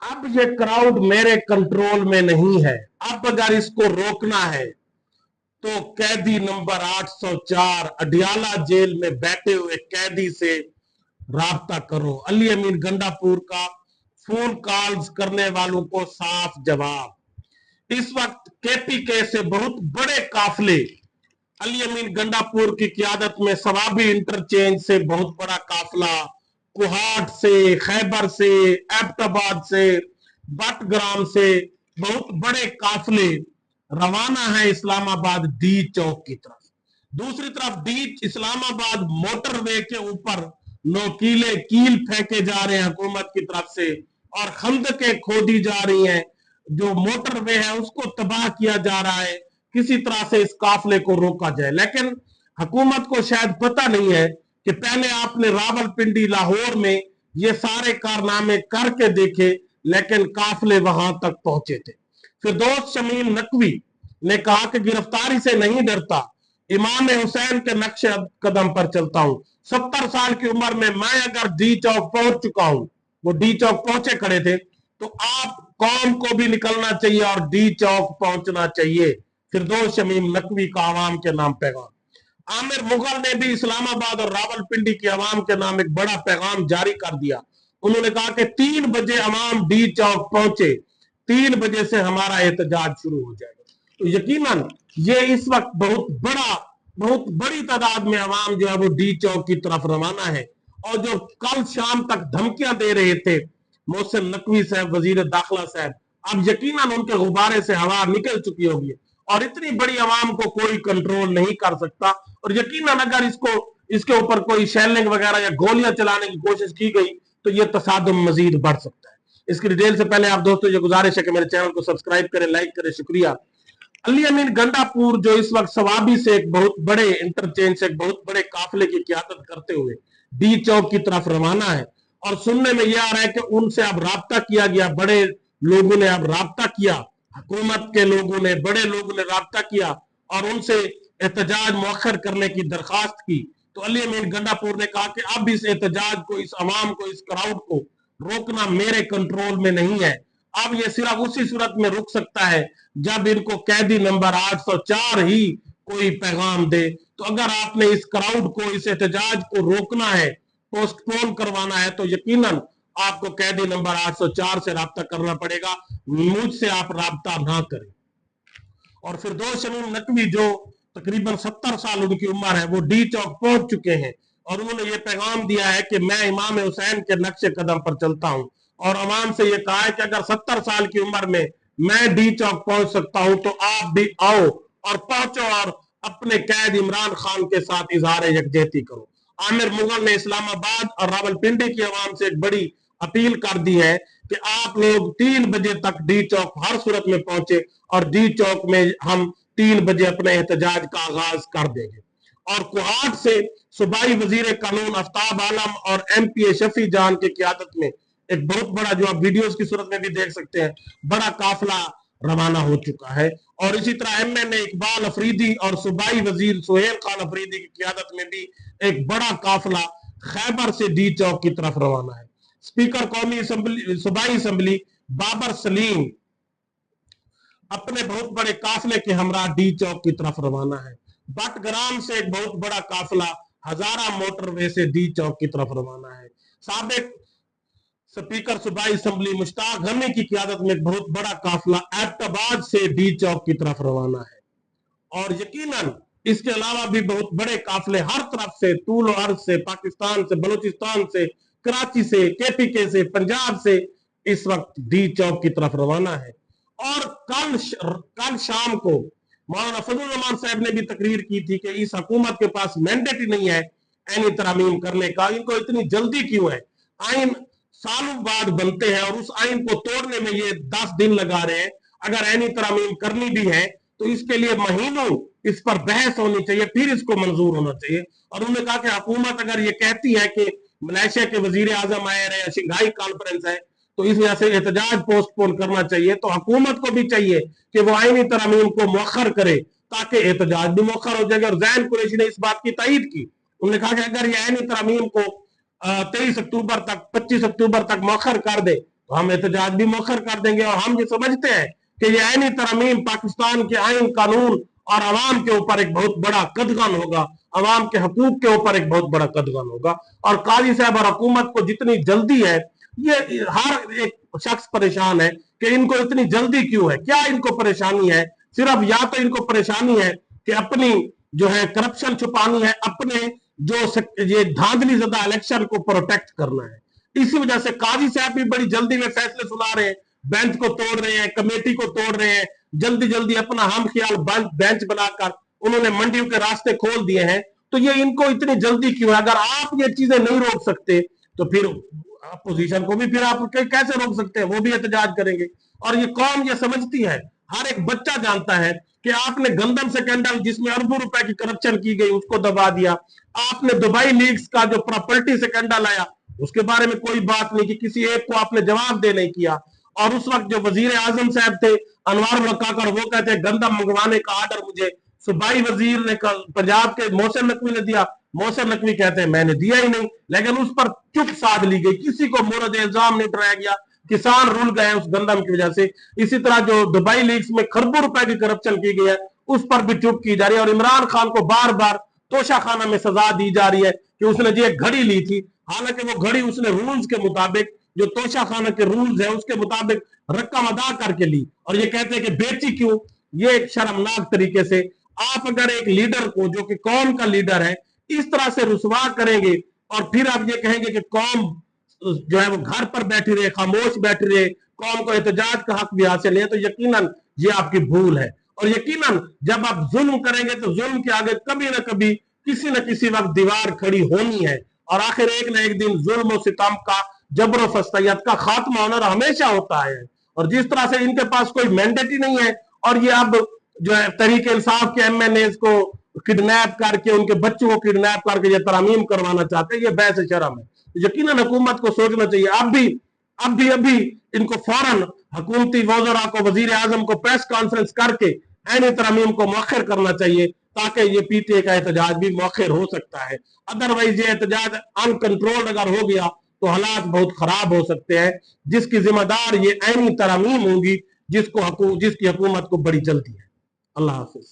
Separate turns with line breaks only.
अब ये क्राउड मेरे कंट्रोल में नहीं है, अब अगर इसको रोकना है तो कैदी नंबर 804 अडियाला जेल में बैठे हुए कैदी से राब्ता करो। अली अमीन गंडापुर का फोन कॉल्स करने वालों को साफ जवाब। इस वक्त केपीके से बहुत बड़े काफिले अली अमीन गंडापुर की क़यादत में सवाबी इंटरचेंज से बहुत बड़ा काफिला, कुहाट से, खैबर से, एबटाबाद से, बटग्राम से बहुत बड़े काफिले रवाना है इस्लामाबाद डी चौक की तरफ। दूसरी तरफ डी इस्लामाबाद मोटरवे के ऊपर नोकीले कील फेंके जा रहे हैं हुकूमत की तरफ से, और खंदकें खोदी जा रही हैं। जो मोटरवे है उसको तबाह किया जा रहा है, किसी तरह से इस काफिले को रोका जाए। लेकिन हुकूमत को शायद पता नहीं है कि पहले आपने रावलपिंडी, लाहौर में ये सारे कारनामे करके देखे, लेकिन काफिले वहां तक पहुंचे थे। फिरदौस शमीम नकवी ने कहा कि गिरफ्तारी से नहीं डरता, इमाम हुसैन के नक्शे कदम पर चलता हूं। 70 साल की उम्र में मैं अगर डी चौक पहुंच चुका हूं, वो डी चौक पहुंचे खड़े थे, तो आप कौम को भी निकलना चाहिए और डी चौक पहुंचना चाहिए। फिरदौस शमीम नकवी का आवाम के नाम पैगाम। आमिर मुगल ने भी इस्लामाबाद और रावलपिंडी की आवाम के नाम एक बड़ा पैगाम जारी कर दिया। उन्होंने कहा कि 3 बजे आवाम डी चौक पहुंचे, 3 बजे से हमारा एहतजाज शुरू हो जाएगा। तो यकीनन ये इस वक्त बहुत बड़ी तादाद में आवाम जो है वो डी चौक की तरफ रवाना है। और जो कल शाम तक धमकियां दे रहे थे मोहसिन नकवी साहब, वजीर दाखिला साहब, अब यकीनन उनके गुब्बारे से हवा निकल चुकी होगी और इतनी बड़ी आवाम को कोई कंट्रोल नहीं कर सकता। और यकीनन अगर इसके ऊपर कोई शेलिंग वगैरह या गोलियां चलाने की कोशिश की गई तो ये तसादुम मजीद बढ़ सकता है। इसकी डिटेल से पहले आप दोस्तों ये गुजारिश है कि मेरे चैनल को सब्सक्राइब करें, लाइक करें, शुक्रिया। अली अमीन गंडापुर जो इस वक्त सवाबी से एक बहुत बड़े इंटरचेंज से एक बहुत बड़े काफिले की क़यादत करते हुए डी चौक की तरफ रवाना है, और सुनने में यह आ रहा है कि उनसे अब राब्ता किया गया, बड़े लोगों ने अब राब्ता किया, हुकूमत के लोगों ने, बड़े लोगों ने राब्ता किया और उनसे एहतजाज मौखर करने की दरखास्त की। तो अली अमीन गंडापुर ने कहा कि अब इस एहतजाज को, इस अवाम को, इस क्राउड को रोकना मेरे कंट्रोल में नहीं है। अब ये सिर्फ उसी सूरत में रुक सकता है जब इनको कैदी नंबर 804 ही कोई पैगाम दे। तो अगर आपने इस क्राउड को, इस एहतजाज को रोकना है, पोस्टपोन करवाना है, तो यकीनन आपको कैदी नंबर 804 से राब्ता करना पड़ेगा, मुझसे आप राब्ता ना करें। और फिरदौस शमीम नकवी जो तकरीबन 70 साल उनकी उम्र है, वो डी चौक पहुंच चुके हैं और उन्होंने ये पैगाम दिया है कि मैं इमाम हुसैन के नक्शे कदम पर चलता हूं, और अवाम से ये कहा है कि अगर 70 साल की उम्र में मैं डी चौक पहुंच सकता हूं तो आप भी आओ और पहुंचो और अपने कैद इमरान खान के साथ इजहार यकजहती करो। आमिर मुगल ने इस्लामाबाद और रावलपिंडी की आवाम से एक बड़ी अपील कर दी है कि आप लोग 3 बजे तक डी चौक हर सूरत में पहुंचे और डी चौक में हम 3 बजे अपने एहतजाज का आगाज कर देंगे। और कुहाट से सूबाई वजीर कानून आफ्ताब आलम और एमपीए शफी जान की क़यादत में एक बहुत बड़ा, जो आप वीडियोस की सूरत में भी देख सकते हैं, बड़ा काफिला रवाना हो चुका है। और इसी तरह एमएनए इकबाल अफरीदी और सूबाई वजीर सुहेल खान अफरीदी की क़यादत में भी एक बड़ा काफिला खैबर से डी चौक की तरफ रवाना है। स्पीकर कौमी असम्बली, सूबाई असम्बली बाबर सलीम अपने बहुत बड़े काफिले के हमरा डी चौक की तरफ रवाना है। बटग्राम से एक बहुत बड़ा काफिला हजारा मोटरवे से डी चौक की तरफ रवाना है। साबिक स्पीकर सूबाई असम्बली मुश्ताक गनी की क़यादत में एक बहुत बड़ा काफिला एबटाबाद से डी चौक की तरफ रवाना है। और यकीनन इसके अलावा भी बहुत बड़े काफिले हर तरफ से, तूल और अर्ज से, पाकिस्तान से, बलूचिस्तान से, कराची से, केपीके से, पंजाब से इस वक्त डी चौक की तरफ रवाना है। और कल शाम को मौलाना फजल रहमान साहब ने भी तकरीर की थी कि इस हुकूमत के पास मैंडेट ही नहीं है ऐनी तरमीम करने का, इनको इतनी जल्दी क्यों है? आइन सालों बाद बनते हैं और उस आइन को तोड़ने में ये 10 दिन लगा रहे हैं। अगर ऐनी तरमीम करनी भी है तो इसके लिए महीनों इस पर बहस होनी चाहिए, फिर इसको मंजूर होना चाहिए। और उन्होंने कहा कि हुकूमत अगर ये कहती है कि मलेशिया के वजीर आजम आए रहे, शंघाई कॉन्फ्रेंस है, तो इस वजह से एहतजाज पोस्टपोन करना चाहिए, तो हुकूमत को भी चाहिए कि वो आईनी तरमीम को मौखर करे ताकि एहतजाज भी मौखर हो जाएगा। और जैन कुरैशी ने इस बात की तायीद की, उन्होंने कहा कि अगर ये आईनी तरमीम को 23 अक्टूबर तक, 25 अक्टूबर तक मौखर कर दे तो हम एहतजाज भी मौखर कर देंगे। और हम ये समझते हैं कि ये आईनी तरमीम पाकिस्तान के आइन कानून और अवाम के ऊपर एक बहुत बड़ा कदगन होगा, अवाम के हकूक के ऊपर एक बहुत बड़ा कदगन होगा। और काजी साहब और हुकूमत को जितनी जल्दी है, ये हर एक शख्स परेशान है कि इनको इतनी जल्दी क्यों है, क्या इनको परेशानी है। सिर्फ या तो इनको परेशानी है कि अपनी जो है करप्शन छुपानी है, अपने जो ये धांधली ज़दा इलेक्शन को प्रोटेक्ट करना है। इसी वजह से काजी साहब भी बड़ी जल्दी में फैसले सुना रहे हैं, बेंच को तोड़ रहे हैं, कमेटी को तोड़ रहे हैं, जल्दी जल्दी अपना हम ख्याल बेंच बनाकर उन्होंने मंडियों के रास्ते खोल दिए हैं। तो ये इनको इतनी जल्दी क्यों है? अगर आप ये चीजें नहीं रोक सकते तो फिर अपोजिशन को भी फिर आप कैसे रोक सकते हैं? वो भी एहतजाज करेंगे। और ये कौम ये समझती है, हर एक बच्चा जानता है कि आपने गंदम स्कैंडल जिसमें अरबों रुपए की करप्शन की गई उसको दबा दिया, आपने दुबई लीक्स का जो प्रॉपर्टी स्कैंडल आया उसके बारे में कोई बात नहीं कि किसी एक को आपने जवाब दे नहीं किया। और उस वक्त जो वजीर आजम साहब थे अनवार वकाकर, वो कहते हैं गंदम मंगवाने का आर्डर मुझे सूबाई वजीर ने पंजाब के मोहसिन नकवी ने दिया। मोहसिन नकवी कहते हैं मैंने दिया ही नहीं, लेकिन उस पर चुप साध ली गई, किसी को मोरद इल्जाम नहीं उठाया गया, किसान रुल गए उस गंदम की वजह से। इसी तरह जो दुबई लीक्स में खरबों रुपए की करप्शन की गई है उस पर भी चुप की जा रही है। और इमरान खान को बार बार तोशाखाना में सजा दी जा रही है कि उसने जो एक घड़ी ली थी, हालांकि वो घड़ी उसने रूल्स के मुताबिक, जो तोशाखाना के रूल्स है उसके मुताबिक रकम अदा करके ली। और ये कहते हैं कि बेची क्यों? ये एक शर्मनाक तरीके से आप अगर एक लीडर को जो कि कौम का लीडर है इस तरह से रुसवा करेंगे और फिर आप ये कहेंगे कि कौम जो है वो घर पर बैठी रहे, खामोश बैठी रहे, कौम को एहतजाज का हक भी हासिल है, तो यकीनन ये आपकी भूल है। और यकीनन जब आप जुल्म करेंगे तो जुल्म के आगे कभी ना कभी किसी न किसी वक्त दीवार खड़ी होनी है। और आखिर एक न एक दिन जुल्म और सितम का, जबर फस्तैयत का खात्मा होना हमेशा होता है। और जिस तरह से इनके पास कोई मैंडेट ही नहीं है और ये अब जो है तहरीक इंसाफ के MNA को किडनैप करके, उनके बच्चों को किडनैप करके ये तरमीम करवाना चाहते हैं, ये बहस शर्म है। यकीनन हुकूमत को सोचना चाहिए अभी इनको फौरन हुकूमती वज़रा को, वजीर आजम को प्रेस कॉन्फ्रेंस करके ऐन तरमीम को मौखर करना चाहिए ताकि ये PTA का एहतजाज भी मौखर हो सकता है। अदरवाइज ये एहतजाज अनकंट्रोल्ड अगर हो गया तो हालात बहुत खराब हो सकते हैं, जिसकी जिम्मेदार ये ऐनी तरमीम होंगी जिसकी हुकूमत को बड़ी जल्दी है। अल्लाह हाफिज।